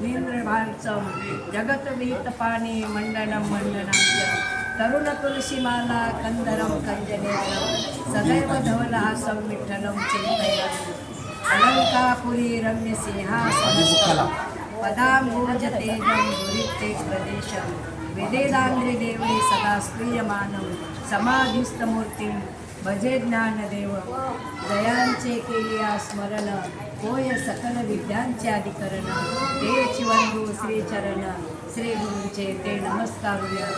नीन्द्रभारचं जगद्वीतपाणी मंडनं मंडनं तरुण तुलसीमाला कंदरं कंजनेत्रं सदैव धवलहासं विठ्ठलं चिन्तयामि अलङ्कापुरी रम्यसिंहासनस्थलं पदाम्बुजतेजं दुरिते प्रदेशं वेदेदाङ्घ्रिदेवे सदा स्त्रियमानं समाधिस्थमूर्तिं भजे ज्ञानदेव जयांचे केलिया स्मरण होय सकल विद्यांचे अधिकरण तेची वंदू श्रीचरण श्री गुरूंचे ते नमस्कारूया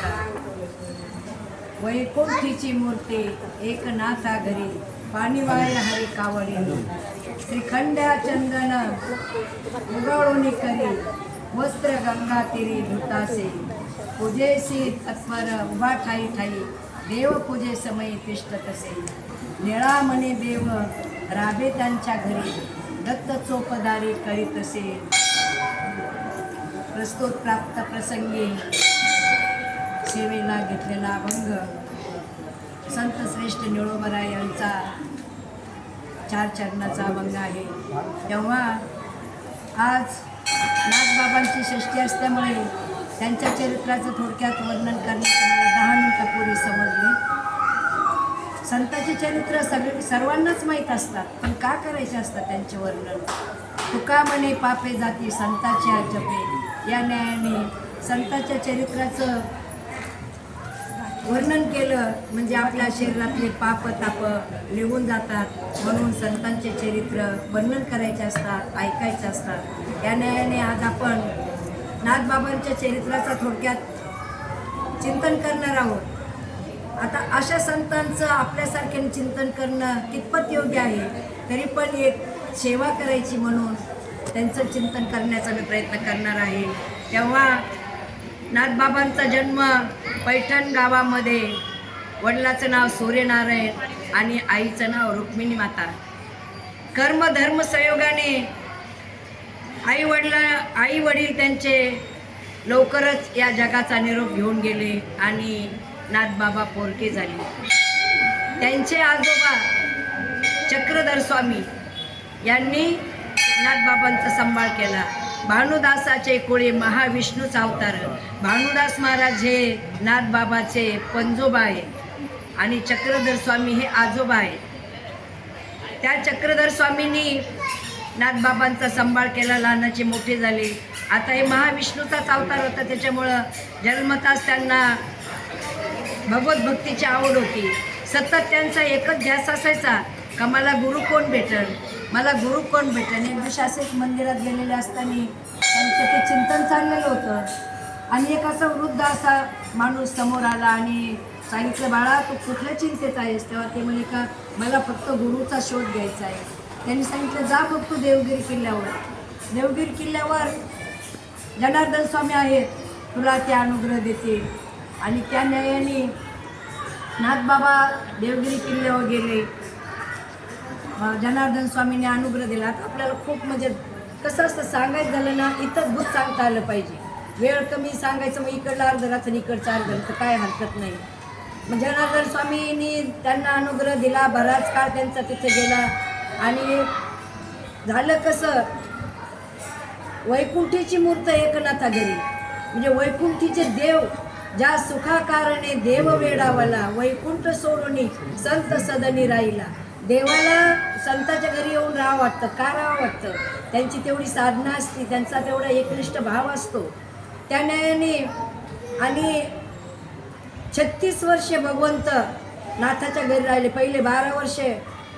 वैकुंठीची मूर्ती एकनाथा घरी पाणीवाय हरी कावडी श्रीखंड्या चंदन उगवळून करी वस्त्र गंगा तिरी धुतासे पूजेसी तत्पर उभा ठाई ठाई देव पूजे समय तिष्ठ तसे निळा म्हणे देव राबे त्यांच्या घरी दत्त चोपदारी करीत असे प्रस्तुत प्राप्त प्रसंगी सेवेला घेतलेला अभंग संत श्रेष्ठ निळोबरा यांचा 4 चरणाचा अभंग आहे। तेव्हा आज नागबाबांची षष्ठी असल्यामुळे त्यांच्या चरित्राचं थोडक्यात वर्णन करण्यात मला 10 मिनिटापूर्वी समजले। संतांचे चरित्र सर्वांनाच माहीत असतात, पण का करायचे असतात त्यांचे वर्णन? तुका म्हणे पापे जाती संताच्या जपे या न्यायाने संतांच्या चरित्राचं वर्णन केलं म्हणजे आपल्या शरीरातले पाप ताप निघून जातात, म्हणून संतांचे चरित्र वर्णन करायचे असतात, ऐकायचे असतात। या न्यायाने आज आपण नागबाबांच्या चरित्राचा थोडक्यात चिंतन करणार आहोत। आता अशा संतांचं आपल्यासारख्याने चिंतन करणं कितपत योग्य आहे, तरी पण एक सेवा करायची म्हणून त्यांचं चिंतन करण्याचा मी प्रयत्न करणार आहे। तेव्हा नाथबाबांचा जन्म पैठण गावामध्ये, वडिलाचं नाव सूर्यनारायण आणि आईचं नाव रुक्मिणी माता। कर्म धर्म संयोगाने आई वडील त्यांचे लवकरच या जगाचा निरोप घेऊन गेले आणि नाथबाबा पोरके झाले। त्यांचे आजोबा चक्रधर स्वामी यांनी नाथबाबांचा सांभाळ केला। भानुदासाचे कुळे महाविष्णूचा अवतार। भानुदास महाराज हे नाथबाबाचे पंजोबा आहे आणि चक्रधर स्वामी हे आजोबा आहे। त्या चक्रधर स्वामींनी नाथबाबांचा सांभाळ केला, लहानाचे मोठे झाले। आता हे महाविष्णूचाच अवतार होता, त्याच्यामुळं जन्मताच त्यांना भगवत भक्तीची आवड होती। सतत त्यांचा एकच ध्यास असायचा का मला गुरु कोण भेटल, मला गुरु कोण भेटल। एक दिवशी असेच मंदिरात गेलेले असताना त्यांचं ते चिंतन चाललेलं होतं आणि एक असा वृद्ध असा माणूस समोर आला आणि सांगितलं, बाळा तू कुठल्या चिंतेत आहेस? तेव्हा ते म्हणे का मला फक्त गुरुचा शोध घ्यायचा आहे। त्यांनी सांगितलं जा मग तू देवगिरी किल्ल्यावर। देवगिरी किल्ल्यावर जनार्दन स्वामी आहेत, तुला ते अनुग्रह देतील। आणि त्या न्यायाने नाथबाबा देवगिरी किल्ल्यावर गेले, जनार्दन स्वामींनी अनुग्रह दिला। आपल्याला खूप म्हणजे कसं असतं, सांगायचं झालं ना इथंच भूत सांगता आलं पाहिजे। वेळ कमी सांगायचं, मग इकडलं अर्ध रात्र इकडचं अर्ध तर काय हरकत नाही। मग जनार्दन स्वामींनी त्यांना अनुग्रह दिला, बराच काळ त्यांचा तिथे गेला आणि झालं कसं, वैकुंठीची मूर्त एकनाथा घरी म्हणजे वैकुंठीचे देव ज्या सुखाकारणे देव वेडावला वैकुंठ सोडून संत सदनी राहिला। देवाला संताच्या घरी येऊन राहावं वाटतं, का राहावं वाटतं? त्यांची तेवढी साधना असते, त्यांचा तेवढा एकनिष्ठ भाव असतो। त्या न्यायाने आणि 36 वर्षे भगवंत नाथाच्या घरी राहिले। पहिले 12 वर्षे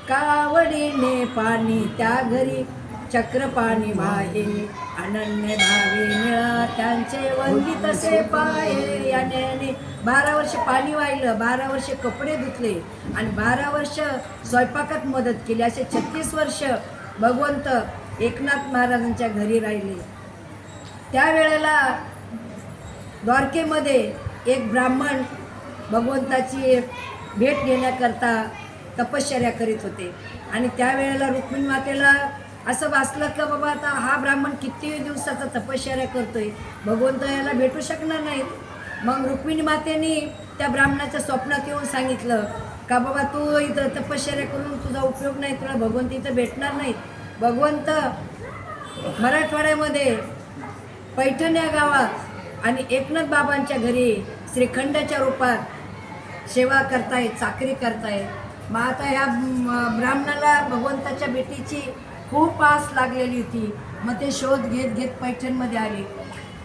कावडीने पाणी त्या घरी चक्र पाणी वाहे अनन्य भावे निळा त्यांचे वंदितसे पाये। याने 12 वर्ष पाणी वाहिलं, 12 वर्ष कपडे धुतले आणि 12 वर्ष स्वयंपाकात मदत केली। असे 36 वर्ष भगवंत एकनाथ महाराजांच्या घरी राहिले। त्यावेळेला द्वारकेमध्ये एक ब्राह्मण भगवंताची भेट घेण्याकरता तपश्चर्या करीत होते आणि त्यावेळेला रुक्मिणी मातेला असं वाचलं की बाबा आता हा ब्राह्मण किती दिवसाचा तपश्चर्या करतोय, भगवंत याला भेटू शकणार नाहीत। मग रुक्मिणी मातेने त्या ब्राह्मणाच्या स्वप्नात येऊन सांगितलं का बाबा तू इथं तपश्चर्या करून तुझा उपयोग नाही, तुला भगवंत इथं भेटणार नाहीत। भगवंत मराठवाड्यामध्ये पैठण या गावात आणि एकनाथ बाबांच्या घरी श्रीखंडाच्या रूपात सेवा करतायत, चाकरी करतायत. मग आता ह्या ब्राह्मणाला भगवंताच्या भेटीची खूप आस लागलेली होती. मग ते शोध घेत घेत पैठणमध्ये आले.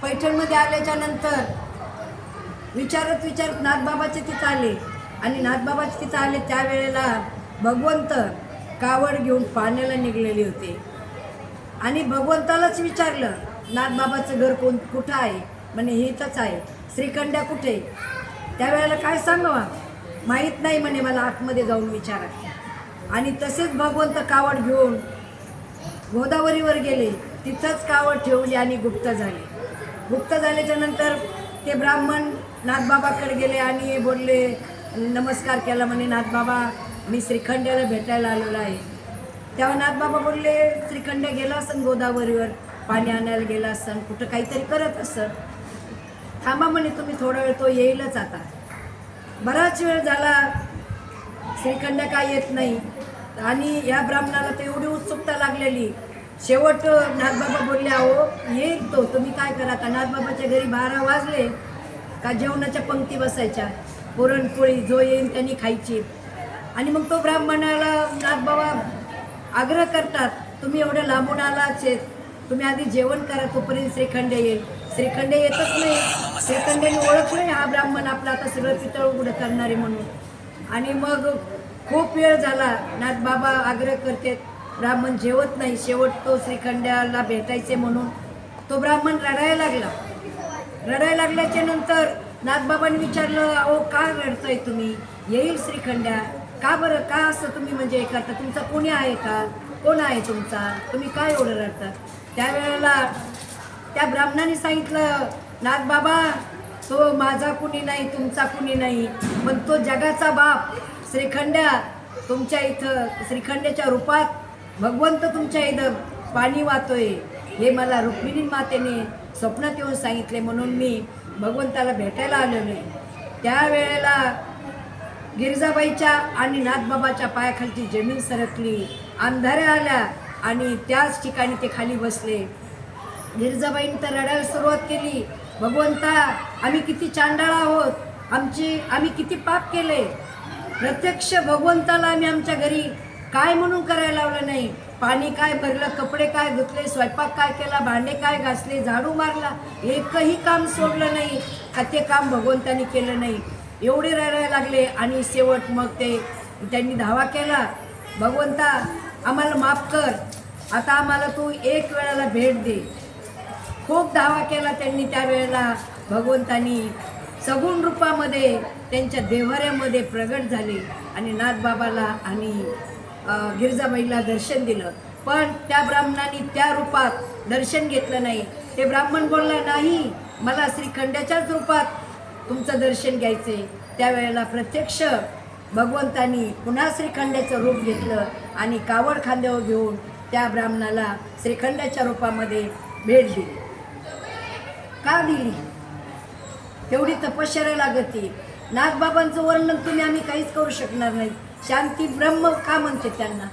पैठणमध्ये आल्याच्या नंतर विचारत नाथबाबाचे तिथं आले आणि नाथबाबाचे तिथं आले त्यावेळेला भगवंत कावड घेऊन पाण्याला निघलेले होते. आणि भगवंतालाच विचारलं, नाथबाबाचं घर कुठं आहे? म्हणे हे इथंच आहे. श्रीखंड्या कुठे? त्यावेळेला काय सांगावा माहीत नाही म्हणे, मला आतमध्ये जाऊन विचारा. आणि तसेच भगवंत कावड घेऊन गोदावरीवर गेले. तिथंच कावड ठेवली आणि गुप्त झाले. गुप्त झाल्याच्या नंतर ते ब्राह्मण नाथबाबाकडे गेले आणि बोलले, नमस्कार केला. म्हणे नाथबाबा, मी श्रीखंड्याला भेटायला आलेलो आहे. तेव्हा नाथबाबा बोलले, श्रीखंड्या गेला असन गोदावरीवर, पाणी आणायला गेला असन, कुठं काहीतरी करत असन. थांबा म्हणे तुम्ही थोडा वेळ, तो येईलच आता. बराच वेळ झाला, श्रीखंड्या काय येत नाही. आणि या ब्राह्मणाला तर एवढी उत्सुकता लागलेली. शेवट नाथबाबा बोलले, अहो येईल तो, तुम्ही काय करा. का नाथबाबाच्या घरी 12 वाजले का जेवणाच्या पंक्ती बसायच्या, पुरणपोळी जो येईल त्यांनी खायची. आणि मग तो ब्राह्मणाला नाथबाबा आग्रह करतात, तुम्ही एवढं लांबून आलाच आहेत, तुम्ही आधी जेवण करा, तोपर्यंत श्रीखंडे येईल. श्रीखंडे येतच नाही. श्रीखंडेने ओळखलं हा ब्राह्मण आपला आता सगळं पितळ उघडं करणारे म्हणून. आणि मग खूप वेळ झाला, नाथबाबा आग्रह करतात, ब्राह्मण जेवत नाही. शेवट तो श्रीखंड्याला भेटायचे म्हणून तो ब्राह्मण रडायला लागला. रडायला लागल्याच्या नंतर नाथबाबांनी विचारलं, अहो का रडताय तुम्ही? येईल श्रीखंड्या. का बरं, का असं तुम्ही म्हणजे हे करता? तुमचा कोणी आहे का? कोण आहे तुमचा? तुम्ही काय एवढं रडता? त्यावेळेला त्या ब्राह्मणाने सांगितलं, नाथबाबा, तो माझा कुणी नाही, तुमचा कुणी नाही, पण तो जगाचा बाप श्रीखंड्या तुमच्या इथं, श्रीखंड्याच्या रूपात भगवंत तुमच्या इथं पाणी वाहतोय, हे मला रुक्मिणी मातेने स्वप्नात येऊन सांगितले, म्हणून मी भगवंताला भेटायला आलेलो आहे. त्यावेळेला गिरिजाबाईच्या आणि नाथबाबाच्या पायाखालची जमीन सरकली, अंधाऱ्या आल्या आणि त्याच ठिकाणी ते खाली बसले. गिरिजाबाईंनी तर रडायला सुरुवात केली, भगवंता, आम्ही किती चांडाळ आहोत, आम्ही किती पाप केले. प्रत्यक्ष भगवंताला आम्ही आमच्या घरी काय म्हणून करायला लावलं नाही. पाणी काय भरलं, कपडे काय धुतले, स्वयंपाक काय केला, भांडे काय घासले, झाडू मारला, एकही काम सोडलं नाही का ते काम भगवंतानी केलं नाही. एवढे रडायला लागले. आणि शेवट मग त्यांनी धावा केला, भगवंता आम्हाला माफ कर, आता आम्हाला तू एक वेळेला भेट दे. खूप धावा केला त्यांनी. त्यावेळेला भगवंतानी सगुण रूपामध्ये त्यांच्या देव्हाऱ्यामध्ये प्रगट झाले आणि नाथबाबाला आणि गिरिजाबाईला दर्शन दिलं. पण त्या ब्राह्मणाने त्या रूपात दर्शन घेतलं नाही. ते ब्राह्मण बोलला, नाही, मला श्रीखंड्याच्याच रूपात तुमचं दर्शन घ्यायचे. त्यावेळेला प्रत्यक्ष भगवंतानी पुन्हा श्रीखंड्याचं रूप घेतलं आणि कावड खांद्यावर घेऊन त्या ब्राह्मणाला श्रीखंड्याच्या रूपामध्ये भेट दिली. का दिली? तेवढी तपश्चर्या लागते. नाथबाबांचं वर्णन तुम्ही आम्ही काहीच करू शकणार नाही. शांती ब्रह्म का म्हणते त्यांना?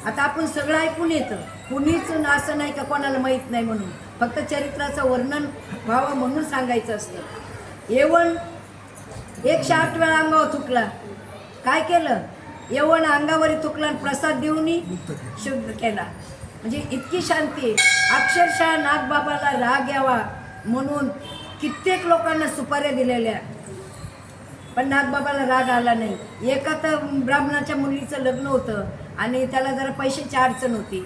आता आपण सगळं ऐकून येतं, कुणीच असं नाही का कोणाला माहीत नाही म्हणून, फक्त चरित्राचं वर्णन व्हावं म्हणून सांगायचं असतं. येवण 108 वेळा अंगावर थुकला. काय केलं? येवण अंगावर थुकला आणि प्रसाद देऊनही शुद्ध केला. म्हणजे इतकी शांती. अक्षरशः नाथबाबाला राग यावा म्हणून कित्येक लोकांना सुपाऱ्या दिलेल्या, पण नाथबाबाला राग आला नाही. एका तर ब्राह्मणाच्या मुलीचं लग्न होतं आणि त्याला जरा पैशाची अडचण होती.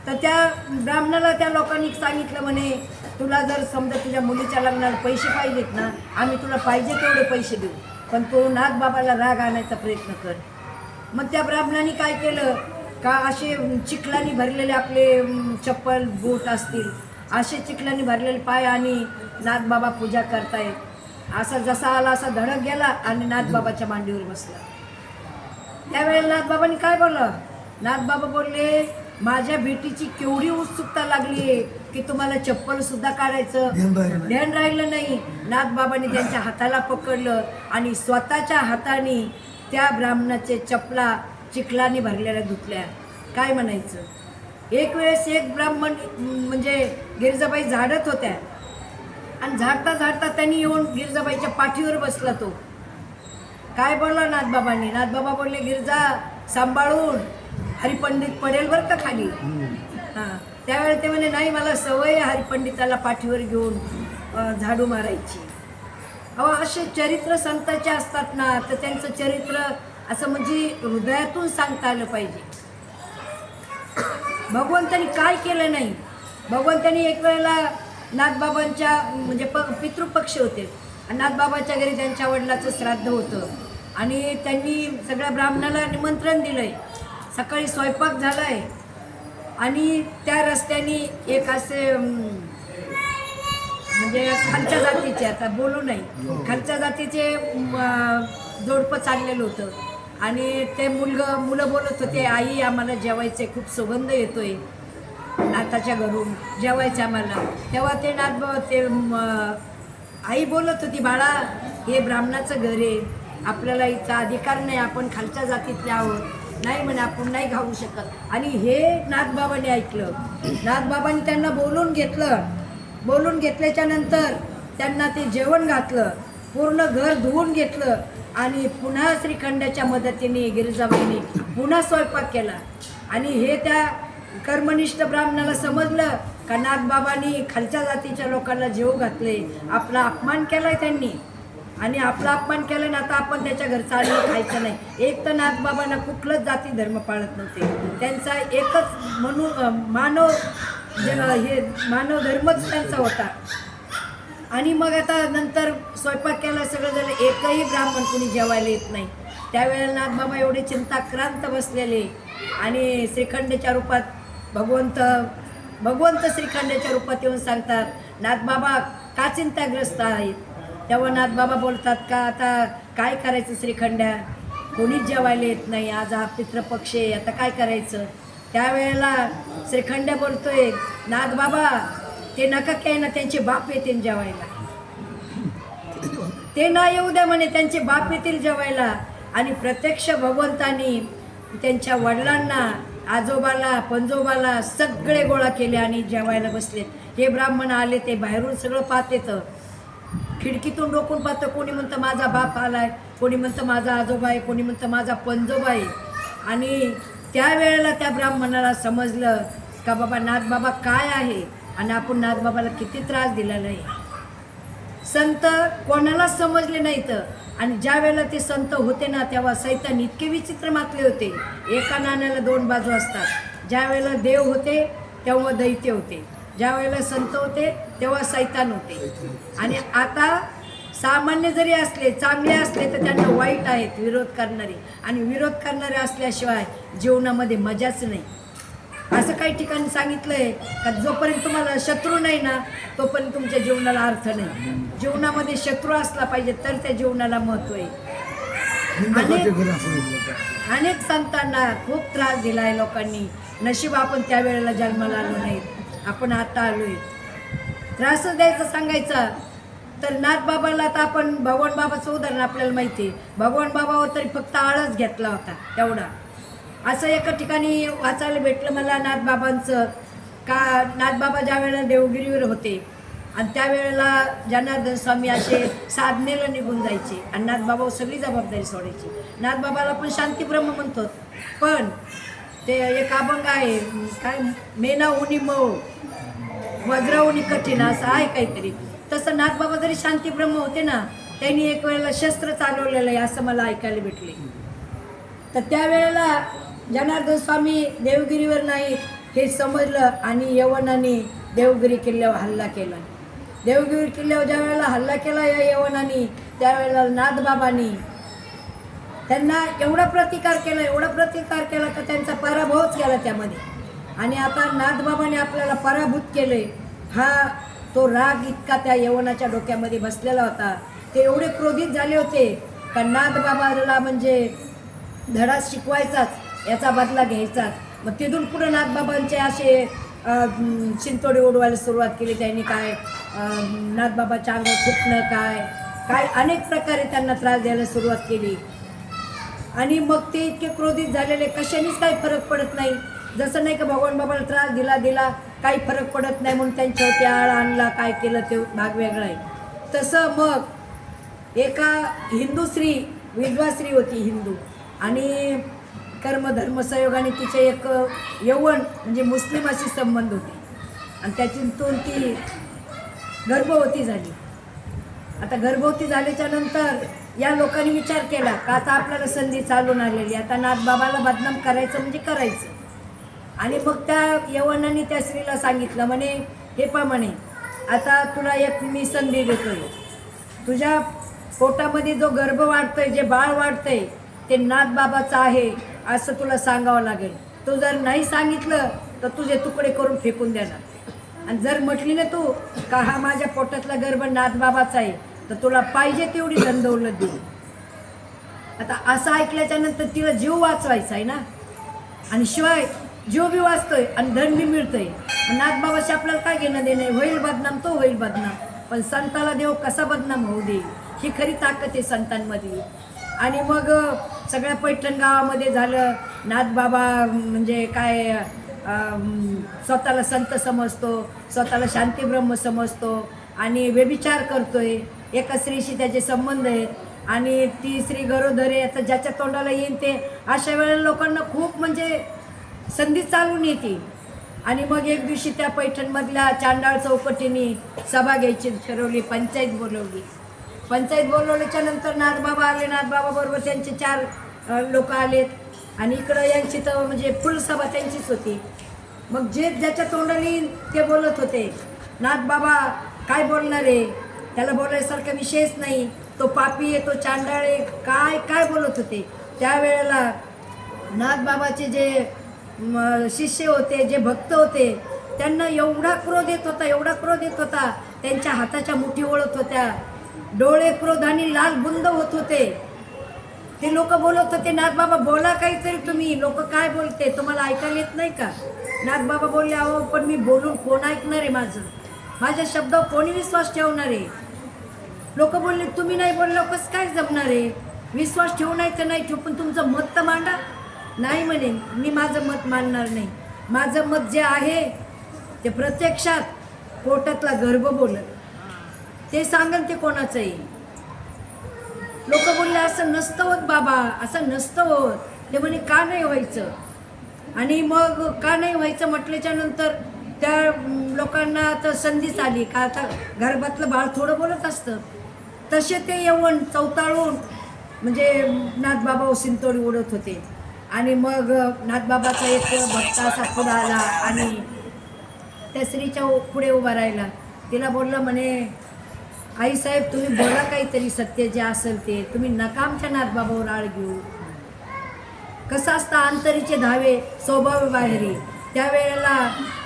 तर त्या ब्राह्मणाला त्या लोकांनी सांगितलं, म्हणे तुला जर समजा तुझ्या मुलीच्या लग्नाला पैसे पाहिजेत ना, आम्ही तुला पाहिजे तेवढे पैसे देऊ, पण तो नाथबाबाला राग आणायचा प्रयत्न कर. मग त्या ब्राह्मणाने काय केलं का, असे चिखलानी भरलेले आपले चप्पल बूट असतील, असे चिखलानी भरलेले पाय आणि नाथबाबा पूजा करतायत. असा जसा आला असा धडक गेला आणि नाथबाबाच्या मांडीवर बसला. त्यावेळेला नाथबाबांनी काय बोललं? नाथबाबा बोलले, माझ्या भेटीची केवढी उत्सुकता लागली आहे की तुम्हाला चप्पल सुद्धा काढायचं ध्यान राहिलं नाही. नाथबाबांनी त्यांच्या हाताला पकडलं आणि स्वतःच्या हाताने त्या ब्राह्मणाचे चपला चिखलाने भरलेल्या धुतल्या. काय म्हणायचं? एक वेळेस एक ब्राह्मण म्हणजे गिरिजाबाई झाडत होत्या आणि झाडता झाडता त्यांनी येऊन गिरिजाबाईच्या पाठीवर बसला तो. काय बोलला नाथबाबांनी? नाथबाबा बोलले, गिरजा सांभाळून, हरिपंडित पडेल बरं का खाली. हां, त्यावेळेला ते म्हणे, नाही मला सवय आहे हरिपंडिताला पाठीवर घेऊन झाडू मारायची. अहो, असे चरित्र संतांचे असतात ना, तर त्यांचं चरित्र असं म्हणजे हृदयातून सांगता आलं पाहिजे. भगवंतानी काय केलं नाही. भगवंतानी एक वेळेला नाथबाबांच्या म्हणजे पितृपक्ष होते आणि नाथबाबाच्या घरी त्यांच्या वडिलाचं श्राद्ध होतं आणि त्यांनी सगळ्या ब्राह्मणाला निमंत्रण दिलं आहे. सकाळी स्वयंपाक झाला आहे आणि त्या रस्त्याने एक असे म्हणजे खालच्या जातीचे, आता बोलू नाही, खालच्या जातीचे जोडपं चाललेलं होतं आणि ते मुलं बोलत होते, आई आम्हाला जेवायचे, खूप सुगंध येतोय नाथाच्या घरून, जेवायचं आम्हाला. तेव्हा ते ते आई बोलत होती, बाळा हे ब्राह्मणाचं घर आहे, आपल्याला इथं अधिकार नाही, आपण खालच्या जातीतले आहोत, नाही म्हणे आपण नाही खाऊ शकत. आणि हे नाथबाबांनी ऐकलं. नाथबाबांनी त्यांना बोलून घेतलं. बोलून घेतल्याच्या नंतर त्यांना ते जेवण घातलं, पूर्ण घर धुवून घेतलं आणि पुन्हा श्रीखंडाच्या मदतीने गिरिजाबाईंनी पुन्हा स्वयंपाक केला. आणि हे त्या कर्मनिष्ठ ब्राह्मणाला समजलं का नाथबाबांनी खालच्या जातीच्या लोकांना जेवू घातले, आपला अपमान केलाय त्यांनी आणि आपला अपमान केला ना, आता आपण त्याच्या घरचं अन्न खायचं नाही. एक तर नाथबाबांना कुठलंच जाती धर्म पाळत नव्हते, त्यांचा एकच मानव मानव धर्मच त्यांचा होता. आणि मग आता नंतर स्वयंपाक केला, सगळं झालं, एकही ब्राह्मण कुणी जेवायला येत नाही. त्यावेळेला नाथबाबा एवढे चिंताक्रांत बसलेले आणि श्रीखंडाच्या रूपात भगवंत श्रीखंडाच्या रूपात येऊन सांगतात, नाथबाबा का चिंताग्रस्त आहेत? तेव्हा नाथबाबा बोलतात का आता काय करायचं श्रीखंड्या, कोणीच जेवायला येत नाही, आज हा पितृपक्ष आहे, आता काय करायचं? त्यावेळेला श्रीखंड्या बोलतोय, नाथबाबा ते नका काय ना, त्यांचे बाप येतील जेवायला, ते ना येऊ द्या म्हणे, त्यांचे बाप येतील जेवायला. आणि प्रत्यक्ष भगवंतानी त्यांच्या वडिलांना, आजोबाला, पंजोबाला सगळे गोळा केले आणि जेवायला बसलेत. हे ब्राह्मण आले, ते बाहेरून सगळं पाहत येतं, खिडकीतून डोकून पाहतं, कोणी म्हणतं माझा बाप आलाय, कोणी म्हणतं माझा आजोबा आहे, कोणी म्हणतं माझा पंजोबा आहे. आणि त्यावेळेला त्या ब्राह्मणाला समजलं का बाबा नाथबाबा काय आहे आणि आपण नाथबाबाला किती त्रास दिलेला आहे. संत कोणालाच समजले नाहीत. आणि ज्या वेळेला ते संत होते ना, तेव्हा सैतान इतके विचित्र मातले होते. एका नाण्याला दोन बाजू असतात. ज्या वेळेला देव होते तेव्हा दैत्य होते, ज्या वेळेला संत होते तेव्हा सैतान होते. आणि आता सामान्य जरी असले, चांगले असले, तर त्यांना वाईट आहेत विरोध करणारे, आणि विरोध करणारे असल्याशिवाय जीवनामध्ये मजाच नाही. असं काही ठिकाणी सांगितलं आहे का जोपर्यंत तुम्हाला शत्रू नाही ना, तोपर्यंत तुमच्या जीवनाला अर्थ नाही. जीवनामध्ये शत्रू असला पाहिजे तर त्या जीवनाला महत्त्व आहे. अनेक संतांना खूप त्रास दिला आहे लोकांनी. नशीब आपण त्यावेळेला जन्माला आलो नाहीत, आपण आता आलोय. त्रासच द्यायचं सांगायचा तर नाथबाबाला, आता आपण भगवान बाबाचं उदाहरण आपल्याला माहिती आहे. भगवान बाबावर तरी फक्त आळस घेतला होता तेवढा. असं एका ठिकाणी वाचायला भेटलं मला नाथबाबांचं का नाथबाबा ज्या वेळेला देवगिरीवर होते आणि त्यावेळेला जनार्दन स्वामी असे साधनेला निघून जायचे आणि नाथबाबावर सगळी जबाबदारी सोडायची. नाथबाबाला पण शांतीब्रह्म म्हणतो, पण ते एक अभंग आहे काय, मेना उनी मऊ वज्र उनी कठीण, असं आहे काहीतरी. तसं नाथबाबा जरी शांतीब्रह्म होते ना, त्यांनी एक वेळेला शस्त्र चालवलेलं आहे असं मला ऐकायला भेटले. तर त्यावेळेला जनार्दन स्वामी देवगिरीवर नाही हे समजलं आणि यवनाने देवगिरी किल्ल्यावर हल्ला केला. देवगिरी किल्ल्यावर ज्या वेळेला हल्ला केला या यवनाने, त्यावेळेला नाथबाबांनी त्यांना एवढा प्रतिकार केला का त्यांचा पराभवच केला त्यामध्ये. आणि आता नाथबाबाने आपल्याला पराभूत केले. हा तो राग इतका त्या यवनाच्या डोक्यामध्ये बसलेला होता. ते एवढे क्रोधित झाले होते का नाथबाबाला म्हणजे धडा शिकवायचाच, याचा बदला घ्यायचाच. मग तिथून पुढे नाथबाबांचे असे शिंतोडे उडवायला सुरुवात केली त्यांनी. काय नाथबाबाच्या अंगावर फुटणं, काय अनेक प्रकारे त्यांना त्रास द्यायला सुरुवात केली. आणि मग ते इतके क्रोधित झालेले, कशानेच काही फरक पडत नाही. जसं नाही का भगवान बाबाला त्रास दिला काही फरक पडत नाही म्हणून त्यांच्यावरती आळ आणला, काय केलं ते भाग वेगळा आहे. तसं मग एका हिंदू स्त्री, विधवा स्त्री होती हिंदू, आणि कर्मधर्म संयोगाने तिचे एक यौवन म्हणजे मुस्लिम अशी संबंध होते आणि त्याच्यातून ती गर्भवती झाली. आता गर्भवती झाल्याच्या नंतर या लोकांनी विचार केला का आता आपल्याला संधी चालून आलेली, आता नाथबाबाला बदनाम करायचं म्हणजे करायचं. आणि मग त्या यवनाने त्या स्त्रीला सांगितलं म्हणे, हे पा म्हणे, आता तुला एक मी संधी देतोय, तुझ्या पोटामध्ये जो गर्भ वाढतोय, जे बाळ वाढतंय ते नाथबाबाचं आहे असं तुला सांगावं लागेल. तू जर नाही सांगितलं तर तुझे तुकडे करून फेकून देणार, आणि जर म्हटली ना तू का हा माझ्या पोटातला गर्भ नाथबाबाचा आहे तर तुला पाहिजे तेवढी धनदौलत देऊ. आता असं ऐकल्याच्या नंतर तिला जीव वाचवायचा आहे ना, आणि शिवाय जीव बी वाचतोय आणि धन बी मिळतंय. नाथबाबाशी आपल्याला काय घेणं देणं, होईल बदनाम तो होईल बदनाम, पण संताला देव कसा बदनाम होऊ दे, ही खरी ताकद आहे संतांमध्ये. आणि मग सगळ्या पैठण गावामध्ये झालं, नाथबाबा म्हणजे काय स्वतःला संत समजतो, स्वतःला शांतीब्रह्म समजतो आणि व्यभिचार करतोय. एका स्त्रीशी त्याचे संबंध आहेत आणि ती स्त्री गरोदर आहे. आता ज्याच्या तोंडाला येईन ते अशा वेळेला लोकांना खूप म्हणजे संधी चालून येते. आणि मग एक दिवशी त्या पैठणमधल्या चांडाळ चौकटीने सभा घ्यायची ठरवली, पंचायत बोलवली. पंचायत बोलवल्याच्या नंतर नाथबाबा आले, नाथबाबाबरोबर त्यांचे 4 लोक आलेत आणि इकडं यांची तर म्हणजे फुल सभा त्यांचीच होती. मग जे ज्याच्या तोंडाला येईल ते बोलत होते. नाथबाबा काय बोलणार आहे, त्याला बोलायसारखा विषयच नाही, तो पापी आहे, तो चांडाळ आहे, काय काय बोलत होते. त्यावेळेला नाथबाबाचे जे शिष्य होते, जे भक्त होते, त्यांना एवढा क्रोध येत होता, एवढा क्रोध येत होता, त्यांच्या हाताच्या मुठी ओळत होत्या, डोळे क्रोधाने लाल बुंद होत होते. ते लोक बोलत होते, नाथबाबा बोला काहीतरी तुम्ही, लोक काय बोलते तुम्हाला ऐकायला येत नाही का. नाथबाबा बोलले, अहो पण मी बोलून कोण ऐकणार आहे, माझ्या शब्दावर कोणी विश्वास ठेवणार आहे. लोक बोलले, तुम्ही नाही बोललो कसं काय जमणार आहे, विश्वास ठेवू नाही तर नाही ठेवू, पण तुमचं मत तर मांडा. नाही म्हणे, मी माझं मत मांडणार नाही, माझं मत जे आहे ते प्रत्यक्षात पोटातला गर्भ बोलत, ते सांगन ते कोणाचं आहे. लोक बोलले, असं नसतं होत बाबा, असं नसतं होत. ते म्हणे, का नाही व्हायचं. आणि मग का नाही व्हायचं म्हटल्याच्या नंतर त्या लोकांना तर संधीच आली का आता गर्भातलं बाळ थोडं बोलत असतं. तसे ते येऊन चौताळून म्हणजे नाथबाबा शिंतोडी उडत होते. आणि मग नाथबाबाचा एक भक्त असा पुढं आला आणि त्या स्त्रीच्या पुढे उभा राहिला. तिला बोललं म्हणे, आईसाहेब तुम्ही बोला काहीतरी, सत्य जे असेल ते, तुम्ही नका आमच्या नाथबाबावर आळ घेऊ. कसं असतं, अंतरीचे धावे स्वभाव बाहेरी. त्यावेळेला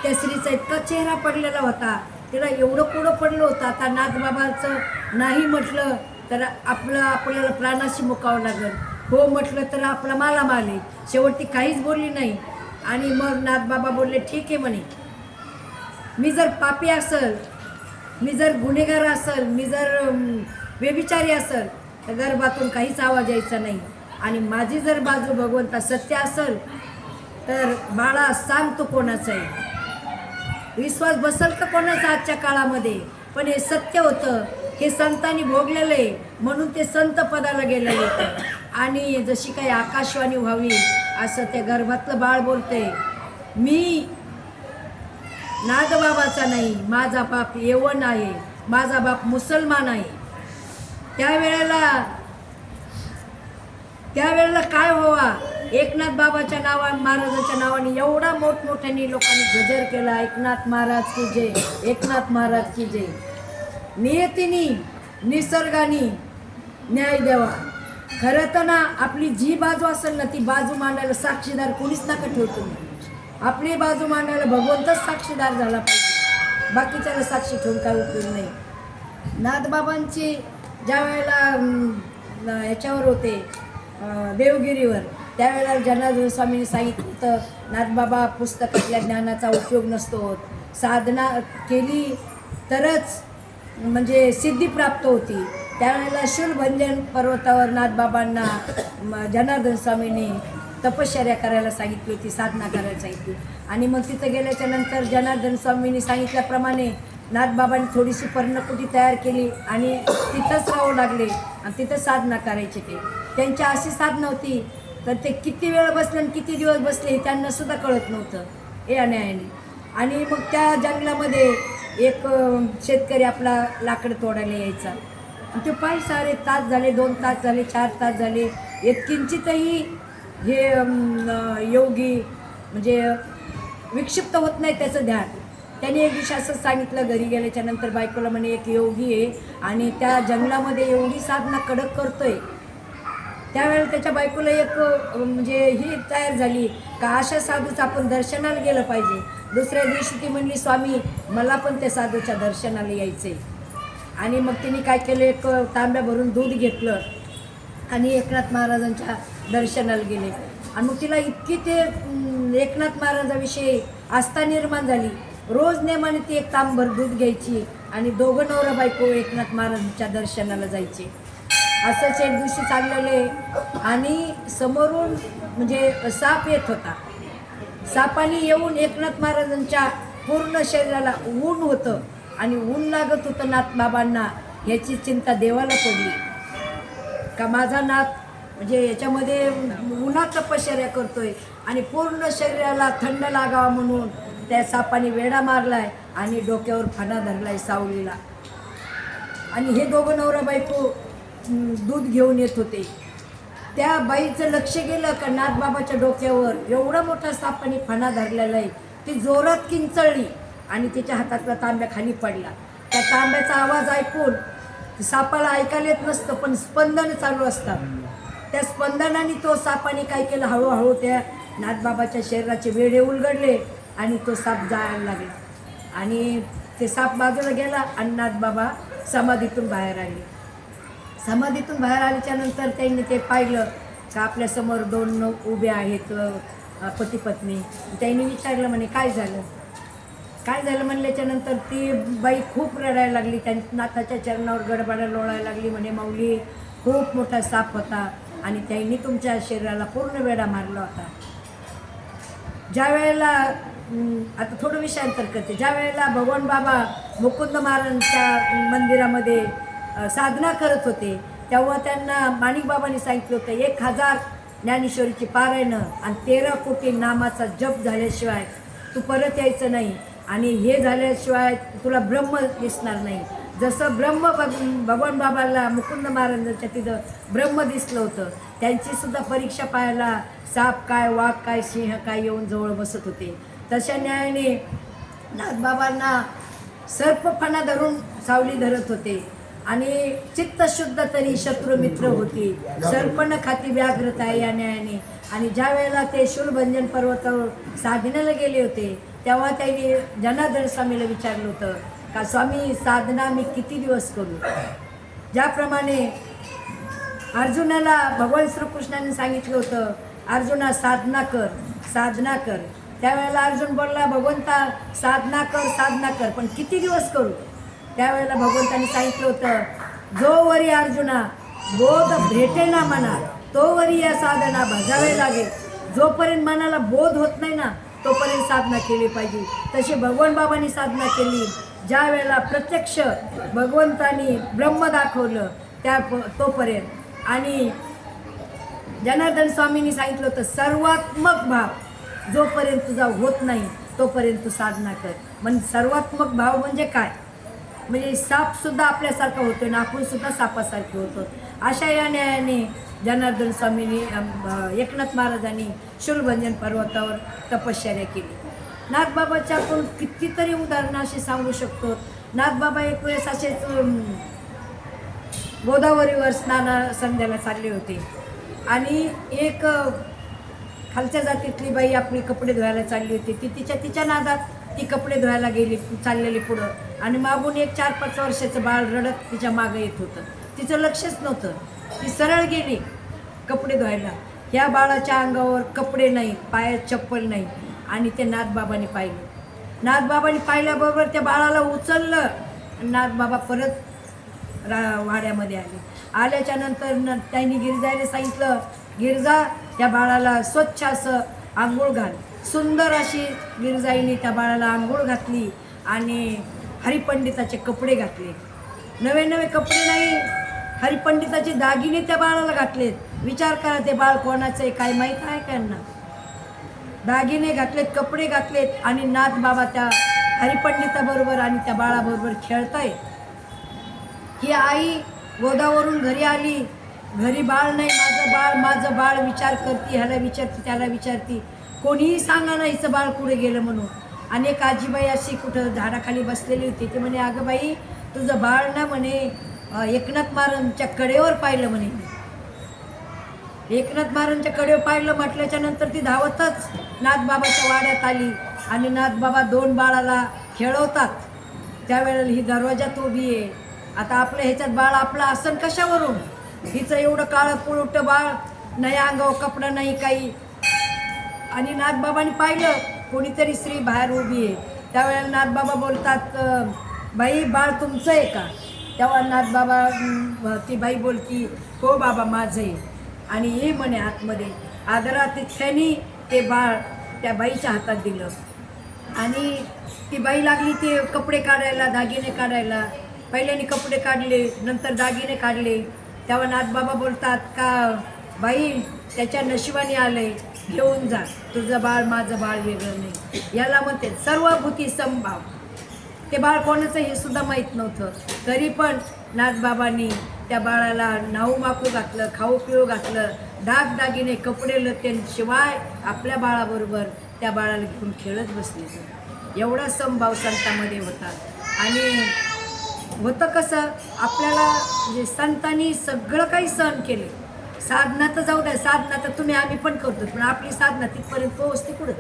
त्या स्त्रीचा इतका चेहरा पडलेला होता, तिला एवढं पुढं पडलं होतं. आता नाथबाबाचं नाही म्हटलं तर आपल्याला प्राणाशी मुकावं लागेल, हो म्हटलं तर आपला मालामाल आहे. शेवटी काहीच बोलली नाही. आणि मग नाथबाबा बोलले, ठीक आहे म्हणे, मी जर पापी असेल, मी जर गुन्हेगार असेल, मी जर व्यभिचारी असेल तर गर्भातून काहीच आवाज यायचा नाही. आणि माझी जर बाजू भगवंता सत्य असेल तर बाळा सांग तो कोणाचा आहे, विश्वास बसेल का कोणाचा आजच्या काळामध्ये. पण हे सत्य होतं, हे संतांनी भोगलेलं आहे म्हणून ते संत पदाला गेलेले होते. आणि जशी काही आकाशवाणी व्हावी असं त्या गर्भातलं बाळ बोलते, मी नाथबाबाचा नाही, माझा बाप येवन आहे, माझा बाप मुसलमान आहे. त्यावेळेला काय व्हावा, एकनाथ बाबाच्या महाराजांच्या नावाने एवढा मोठमोठ्याने लोकांनी गजर केला, एकनाथ महाराज की जय, एकनाथ महाराज की जय. नियतीने निसर्गाने न्याय द्यावा. खरं तर ना आपली जी बाजू असेल ना ती बाजू मांडायला साक्षीदार कोणीच नका ठेवतो. आपली बाजू मांडायला भगवंतच साक्षीदार झाला पाहिजे, बाकीच्याला साक्षी ठेवून काय उपयोग नाही. नाथबाबांची ज्या वेळेला ह्याच्यावर होते देवगिरीवर, त्यावेळेला जनार्दन स्वामींनी सांगितलं होतं, नाथबाबा पुस्तकातल्या ज्ञानाचा उपयोग नसतो होत, साधना केली तरच म्हणजे सिद्धी प्राप्त होती. त्यावेळेला शूलभंजन पर्वतावर नाथबाबांना जनार्दन स्वामींनी तपश्चर्या करायला सांगितली होती, साधना करायला सांगितली. आणि मग तिथं गेल्याच्या नंतर जनार्दन स्वामींनी सांगितल्याप्रमाणे नाथबाबांनी थोडीशी पर्णकुटी तयार केली आणि तिथंच राहू लागले आणि तिथं साधना करायचे. त्यांची अशी साधना होती तर ते किती वेळ बसले आणि किती दिवस बसले हे त्यांनासुद्धा कळत नव्हतं हे अन्यायाने. आणि मग त्या जंगलामध्ये एक शेतकरी आपला लाकड तोडायला यायचा आणि ते पाय सारे तास झाले, 2 तास झाले, 4 तास झाले, एक किंचितही हे योगी म्हणजे विक्षिप्त होत नाही त्याचं ध्यान. त्याने एक दिवशी असं सांगितलं घरी गेल्याच्या नंतर बायकोला, म्हणे एक योगी आहे आणि त्या जंगलामध्ये एवढी साधना कडक करतोय. त्यावेळेला त्याच्या बायकोला एक म्हणजे ही तयार झाली का अशा साधूचं आपण दर्शनाला गेलं पाहिजे. दुसऱ्या दिवशी ती म्हणली, स्वामी मला पण त्या साधूच्या दर्शनाला यायचं आहे. आणि मग तिने काय केलं, एक तांब्या भरून दूध घेतलं आणि एकनाथ महाराजांच्या दर्शनाला गेले. आणि मग तिला इतकी ते एकनाथ महाराजाविषयी आस्था निर्माण झाली. रोज नेमाने ती एक तांबभर दूध घ्यायची आणि दोघं नवरा बायको एकनाथ महाराजांच्या दर्शनाला जायचे. असंच एक दिवशी चाललेले आणि समोरून म्हणजे साप येत होता. सापाने येऊन एकनाथ महाराजांच्या पूर्ण शरीराला ऊन होतं आणि ऊन लागत होतं नाथबाबांना. याची चिंता देवाला पडली का माझा नाथ म्हणजे याच्यामध्ये उन्हात तपश्चर्या करतोय आणि पूर्ण शरीराला थंड लागावा म्हणून त्या सापाने वेढा मारलाय आणि डोक्यावर फणा धरलाय सावलीला. आणि हे दोघं नवरा बायको दूध घेऊन येत होते. त्या बाईचं लक्ष गेलं का नाथबाबाच्या डोक्यावर एवढा मोठा सापाने फणा धरलेला आहे. ती जोरात किंचळली आणि तिच्या हातातला तांब्या खाली पडला. त्या तांब्याचा आवाज ऐकून सापाला ऐकायला येत नसतं पण स्पंदन चालू असतात. त्या स्पंदनाने तो सापाने काय केलं, हळूहळू त्या नाथबाबाच्या शरीराचे वेढे उलगडले आणि तो साप जायला लागला आणि ते साप बाजूला गेला आणि नाथबाबा समाधीतून बाहेर आले. समाधीतून बाहेर आल्याच्या नंतर त्यांनी ते पाहिलं का आपल्यासमोर 2 उभे आहेत पती पत्नी. त्यांनी विचारलं, म्हणे काय झालं, काय झालं म्हणल्याच्या नंतर ती बाई खूप रडायला लागली. त्यांनी नाथाच्या चरणावर गडबडा लोळायला लागली. म्हणे माऊली खूप मोठा साप होता आणि त्यांनी तुमच्या शरीराला पूर्ण वेढा मारला होता. ज्या वेळेला आता थोडं विषयांतर करते, ज्या वेळेला भगवान बाबा मुकुंद महाराजांच्या मंदिरामध्ये साधना करत होते तेव्हा त्यांना माणिक बाबांनी सांगितलं होतं 1000 ज्ञानेश्वरीची पारायणं आणि 13 कोटी नामाचा जप झाल्याशिवाय तू परत यायचं नाही आणि हे झाल्याशिवाय तुला ब्रह्म दिसणार नाही. जसं भगवान बाबाला मुकुंद महाराजांच्या तिथं ब्रह्म दिसलं होतं, त्यांचीसुद्धा परीक्षा पाहायला साप काय, वाघ काय, सिंह काय येऊन जवळ बसत होते. तशा न्यायाने नाथबाबांना सर्पफणा धरून सावली धरत होते आणि चित्तशुद्ध तरी शत्रू मित्र होती. सर्पण खाती व्याघ्रता या न्यायाने. आणि ज्या वेळेला ते शूलभंजन पर्वतावर साधनेला गेले होते तेव्हा त्यांनी जनार्दन स्वामीला विचारलं होतं का स्वामी साधना मी किती दिवस करू. ज्याप्रमाणे अर्जुनाला भगवान श्रीकृष्णाने सांगितलं होतं अर्जुना साधना कर, साधना कर. त्यावेळेला अर्जुन बोलला भगवंता साधना कर पण किती दिवस करू. त्यावेळेला भगवंतांनी सांगितलं होतं जोवरी अर्जुना बोध भेटे ना मना तोवरी या साधना बजावे लागेल. जोपर्यंत मनाला बोध होत नाही ना तोपर्यंत साधना केली पाहिजे. तशी भगवान बाबांनी साधना केली. ज्या वेळेला प्रत्यक्ष भगवंतांनी ब्रह्म दाखवलं तोपर्यंत. आणि जनार्दन स्वामींनी सांगितलं होतं सर्वात्मक भाव जोपर्यंत तुझा होत नाही तोपर्यंत तू साधना कर. म्हणजे सर्वात्मक भाव म्हणजे काय, म्हणजे सापसुद्धा आपल्यासारखा होतो ना आपणसुद्धा सापासारखे होतो. अशा या न्यायाने जनार्दन स्वामींनी एकनाथ महाराजांनी शूलभंजन पर्वतावर तपश्चर्या केली. नाथबाबाच्या आपण कितीतरी उदाहरणं अशी सांगू शकतो. नाथबाबा एक वेळेस असेच गोदावरीवर संध्याला चालले होते आणि एक खालच्या जातीतली बाई आपली कपडे धुवायला चालली होती. ती तिच्या नादात ती कपडे धुवायला चाललेली पुढं आणि मागून एक 4-5 वर्षाचं बाळ रडत तिच्या मागं येत होतं. तिचं लक्षच नव्हतं. ती सरळ गेली कपडे धुवायला. ह्या बाळाच्या अंगावर कपडे नाही, पायात चप्पल नाही आणि ते नाथबाबांनी पाहिलं. नाथबाबांनी पाहिल्याबरोबर त्या बाळाला उचललं. नाथबाबा परत वाड्यामध्ये आले. आल्याच्या नंतर त्यांनी गिरिजाला सांगितलं गिरिजा त्या बाळाला स्वच्छ असं आंघोळ घाल. सुंदर अशी गिरजाईने त्या बाळाला आंघोळ घातली आणि हरिपंडिताचे कपडे घातले. नवे नवे कपडे नाही, हरिपंडिताचे दागिने त्या बाळाला घातलेत. विचार करा, ते बाळ कोणाचं आहे काय माहीत आहे का यांना? दागिने घातलेत, कपडे घातलेत आणि नाथ बाबा त्या हरिपंडिताबरोबर आणि त्या बाळाबरोबर खेळतायत. ही आई गोदावरून घरी आली, घरी बाळ नाही, माझं बाळ विचार करते, ह्याला विचारते त्याला विचारते, कोणीही सांगा ना हिचं बाळ कुठे गेलं म्हणून. आणि एक आजीबाई अशी कुठं झाडाखाली बसलेली होती. ती म्हणे, अगं बाई तुझं बाळ ना म्हणे एकनाथ महाराजांच्या कडेवर पाहिलं म्हणे. एकनाथ महाराजांच्या कडेवर पाहिलं म्हटल्याच्या नंतर ती धावतच नाथबाबाच्या वाड्यात आली आणि नाथबाबा 2 बाळाला खेळवतात. त्यावेळेला ही दरवाजात उभी आहे. आता आपल्या ह्याच्यात बाळ आपलं आसन कशावरून? हिचं एवढं काळं पुळुटं बाळ नाही, अंगावर कपडा नाही काही. आणि नाथबाबांनी पाहिलं कोणीतरी स्त्री बाहेर उभी आहे. त्यावेळेला नाथबाबा बोलतात, बाई बाळ तुमचं आहे का? तेव्हा नाथबाबा ती बाई बोलती, हो बाबा माझं आहे. आणि हे म्हणे आतमध्ये. आदरातिथ्याने ते बाळ त्या बाईच्या हातात दिलं आणि ती बाई लागली ते कपडे काढायला, दागिने काढायला. पहिल्याने कपडे काढले, नंतर दागिने काढले. तेव्हा नाथबाबा बोलतात का, बाई त्याच्या नशिबाने आले, घेऊन जा, तुझं बाळ माझं बाळ वेगळं नाही. याला म्हणते सर्वभूती समभाव. ते बाळ कोणाचं हे सुद्धा माहीत नव्हतं, तरी पण नाथबाबांनी त्या बाळाला नाऊ माकू घातलं, खाऊ पिऊ घातलं, दागदागिने कपडे लत्यांशिवाय आपल्या बाळाबरोबर त्या बाळाला घेऊन खेळत बसले. एवढा समभाव संतांमध्ये होता. आणि होतं कसं, आपल्याला म्हणजे संतांनी सगळं काही सहन केले. साधना तर जाऊ द्या, साधना तर तुम्ही आम्ही पण करतो, पण आपली साधना तिथपर्यंत पोहोचते कुठं?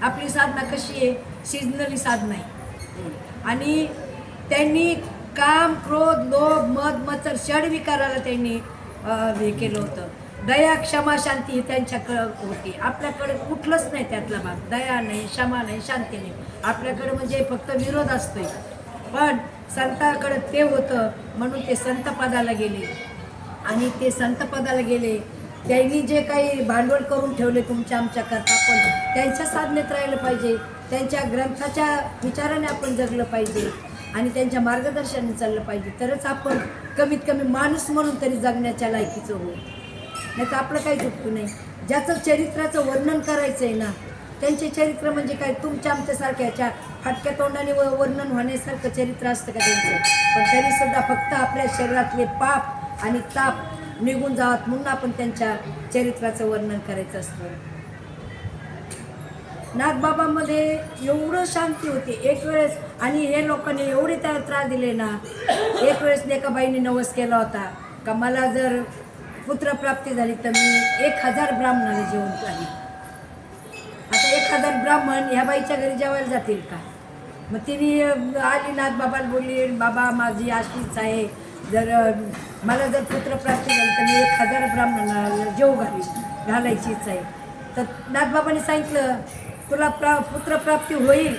आपली साधना कशी आहे? सिजनली साधना आहे. आणि त्यांनी काम, क्रोध, लोभ, मद, मत्सर, षडविकाराला त्यांनी हे केलं होतं. दया, क्षमा, शांती ही त्यांच्याकडं होती. आपल्याकडे कुठलंच नाही त्यातला भाग. दया नाही, क्षमा नाही, शांती नाही. आपल्याकडे म्हणजे फक्त विरोध असतोय. पण संताकडे ते होतं म्हणून ते संतपदाला गेले. आणि ते संतपदाला गेले, त्यांनी जे काही भांडवल करून ठेवले तुमच्या आमच्याकरता, आपण त्यांच्या साधनेत राहिलं पाहिजे. त्यांच्या ग्रंथाच्या विचाराने आपण जगलं पाहिजे आणि त्यांच्या मार्गदर्शनाने चाललं पाहिजे. तरच आपण कमीत कमी माणूस म्हणून तरी जगण्याच्या लायकीचं होऊ. नाही तर आपलं काही चुकतं नाही. ज्याचं चरित्राचं वर्णन करायचं आहे ना, त्यांचे चरित्र म्हणजे काय, तुमच्या आमच्यासारख्याच्या फाटक्या तोंडाने वर्णन होण्यासारखं चरित्र असतं का त्यांचं? पण तरीसुद्धा फक्त आपल्या शरीरातले पाप आणि ताप निघून जावत म्हणून आपण त्यांच्या चरित्राचं वर्णन करायचं असतं. नाथबाबांमध्ये एवढं शांती होती एक वेळेस. आणि हे लोकांनी एवढे त्याला त्रास दिले ना. एक वेळेस एका बाईने नवस केला होता का, मला जर पुत्रप्राप्ती झाली तर मी 1000 ब्राह्मणाला जेवण झाली. आता 1000 ब्राह्मण ह्या बाईच्या घरी जेवायला जातील का? मग तिने आली नाथबाबाला बोलली, बाबा माझी अशीच आहे, जर मला जर पुत्रप्राप्ती झाली तर मी 1000 ब्राह्मणाला जेव घालायचीच आहे. तर नाथबाबांनी सांगितलं, तुला पुत्रप्राप्ती होईल,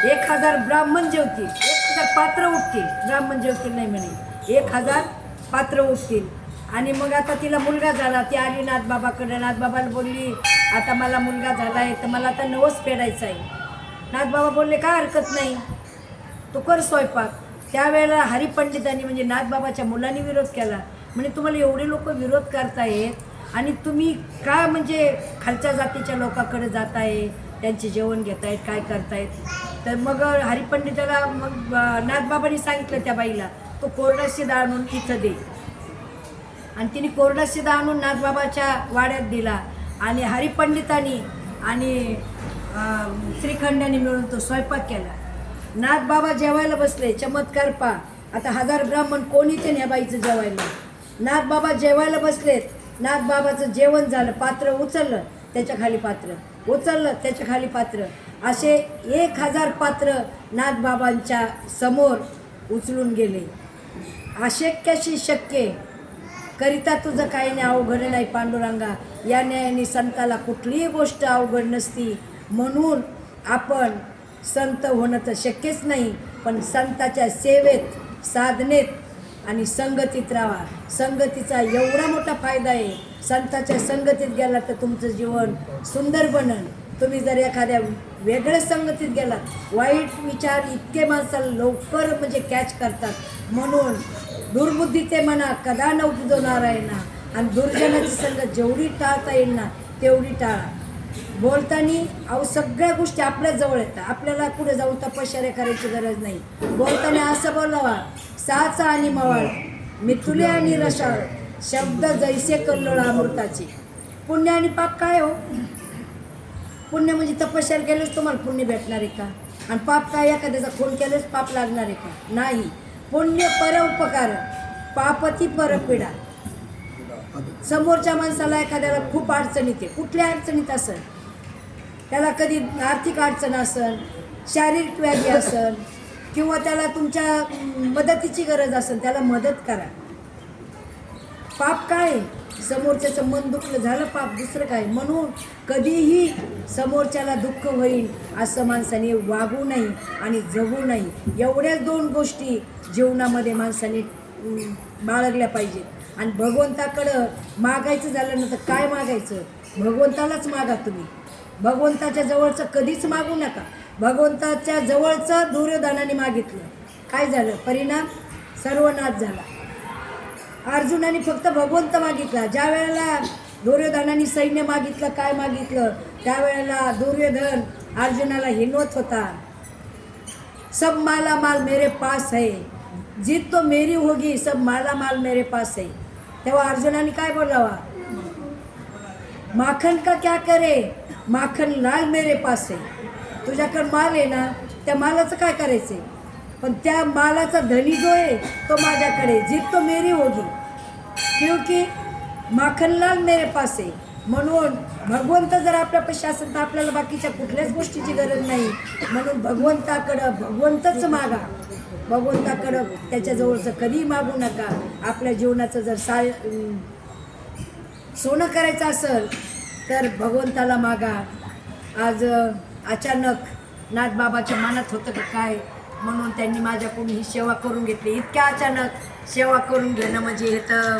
1000 ब्राह्मण जेवतील, 1000 पात्र उठतील, ब्राह्मण जेवतील नाही म्हणे, 1000 पात्र उठतील. आणि मग आता तिला मुलगा झाला. ती आली नाथबाबाकडे, नाथबाबाला बोलली, आता मला मुलगा झाला आहे तर मला आता नवस फेडायचा आहे. नाथबाबा बोलले, काय हरकत नाही, तू कर स्वयंपाक. त्यावेळेला हरिपंडितांनी म्हणजे नाथबाबाच्या मुलांनी विरोध केला. म्हणजे तुम्हाला एवढे लोक विरोध करतायत आणि तुम्ही काय म्हणजे खालच्या जातीच्या लोकांकडे जाताय, त्यांचे जेवण घेतायत, काय करतायत? तर मग हरिपंडिताला मग नाथबाबांनी सांगितलं त्या बाईला, तो कोरडा शिदा आणून इथं दे. आणि तिने कोरडा शिदा आणून नाथबाबाच्या वाड्यात दिला. आणि हरिपंडितांनी आणि श्रीखंडाने मिळून तो स्वयंपाक केला. नाथबाबा जेवायला बसले. चमत्कार पा, आता 1000 ब्राह्मण कोणी ते ह्या बाईचं जेवायला. नाथबाबा जेवायला बसलेत. नाथबाबाचं जेवण झालं, पात्र उचललं, त्याच्या खाली पात्र उचललं, त्याच्या खाली पात्र, असे 1000 पात्र नाथबाबांच्या समोर उचलून गेले. अशक्याशी शक्य करिता तुझं काही नाही, अवघड नाही पांडुरंगा. या न्यायाने संताला कुठलीही गोष्ट अवघड नसती. म्हणून आपण संत होणं तर शक्यच नाही, पण संताच्या सेवेत, साधनेत आणि संगतीत राहा. संगतीचा एवढा मोठा फायदा आहे. संताच्या संगतीत गेला तर तुमचं जीवन सुंदर बनल. तुम्ही जर एखाद्या वेगळ्या संगतीत गेलात, वाईट विचार इतके माणसाला लवकर म्हणजे कॅच करतात. म्हणून दुर्बुद्धी ते म्हणा कदा न उपजो नारायणा, आणि दुर्जनाची संगत जेवढी टाळता येईल ना तेवढी टाळा. बोलताना अहो सगळ्या गोष्टी आपल्याच जवळ येतात. आपल्याला पुढे जाऊन तपश्चर्या करायची गरज नाही. बोलताना असं बोलावा, साचा आणि मवाळ, मिथुले आणि रसाळ, शब्द जैसे कल्लोळ अमृताचे. पुण्य आणि पाप काय हो? पुण्य म्हणजे तपश्चर्या केल्यास तुम्हाला पुण्य भेटणार आहे का? आणि पाप काय एखाद्याचा खून केल्यास पाप लागणार आहे का? नाही. पुण्य परोपकार, पापती परपीडा. समोरच्या माणसाला एखाद्याला खूप अडचण येते, कुठल्या अडचणीत असेल, त्याला कधी आर्थिक अडचण असेल, शारीरिक व्याधी असेल, किंवा त्याला तुमच्या मदतीची गरज असेल, त्याला मदत करा. पाप काय? समोरच्याचं मन दुखलं झालं पाप, दुसरं काय? म्हणून कधीही समोरच्याला दुःख होईल असं माणसाने वागू नाही आणि जगू नाही. एवढ्याच 2 गोष्टी जीवनामध्ये माणसाने बाळगल्या पाहिजेत. आणि भगवंताकडं मागायचं झालं ना तर काय मागायचं? भगवंतालाच मागा तुम्ही. भगवंताच्या जवळचं कधीच मागू नका. भगवंताच्या जवळचं दुर्योधनाने मागितलं, काय झालं? परिणाम सर्वनाश झाला. अर्जुनाने फक्त भगवंत मागितला. ज्या वेळेला दुर्योधनाने सैन्य मागितलं, काय मागितलं? त्यावेळेला दुर्योधन अर्जुनाला हिनवत होता, सब माला माल मेरे पास है, जीत तो मेरी होगी, सब माला माल मेरे पास है. तेव्हा अर्जुनाने काय बोलावा? माखन का क्या करे, माखन लाल मेरे पास है. तुझ्याकडे माल आहे ना, त्या मालाचं काय करायचं? पण त्या मालाचा धनी जो आहे तो माझ्याकडे, जीत तो मेरी होगी, क्योंकि माखनलाल मेरे पास आहे. म्हणून भगवंत जर आपल्यापाशी असेल तर आपल्याला बाकीच्या कुठल्याच गोष्टीची गरज नाही. म्हणून भगवंताकडं भगवंतच मागा. भगवंताकडं त्याच्याजवळचं कधीही मागू नका. आपल्या जीवनाचं जर सोनं करायचं असेल तर भगवंताला मागा. आज अचानक नाथबाबाच्या मनात होतं की काय, म्हणून त्यांनी माझ्याकडून ही सेवा करून घेतली. इतक्या अचानक सेवा करून घेणं म्हणजे हे तर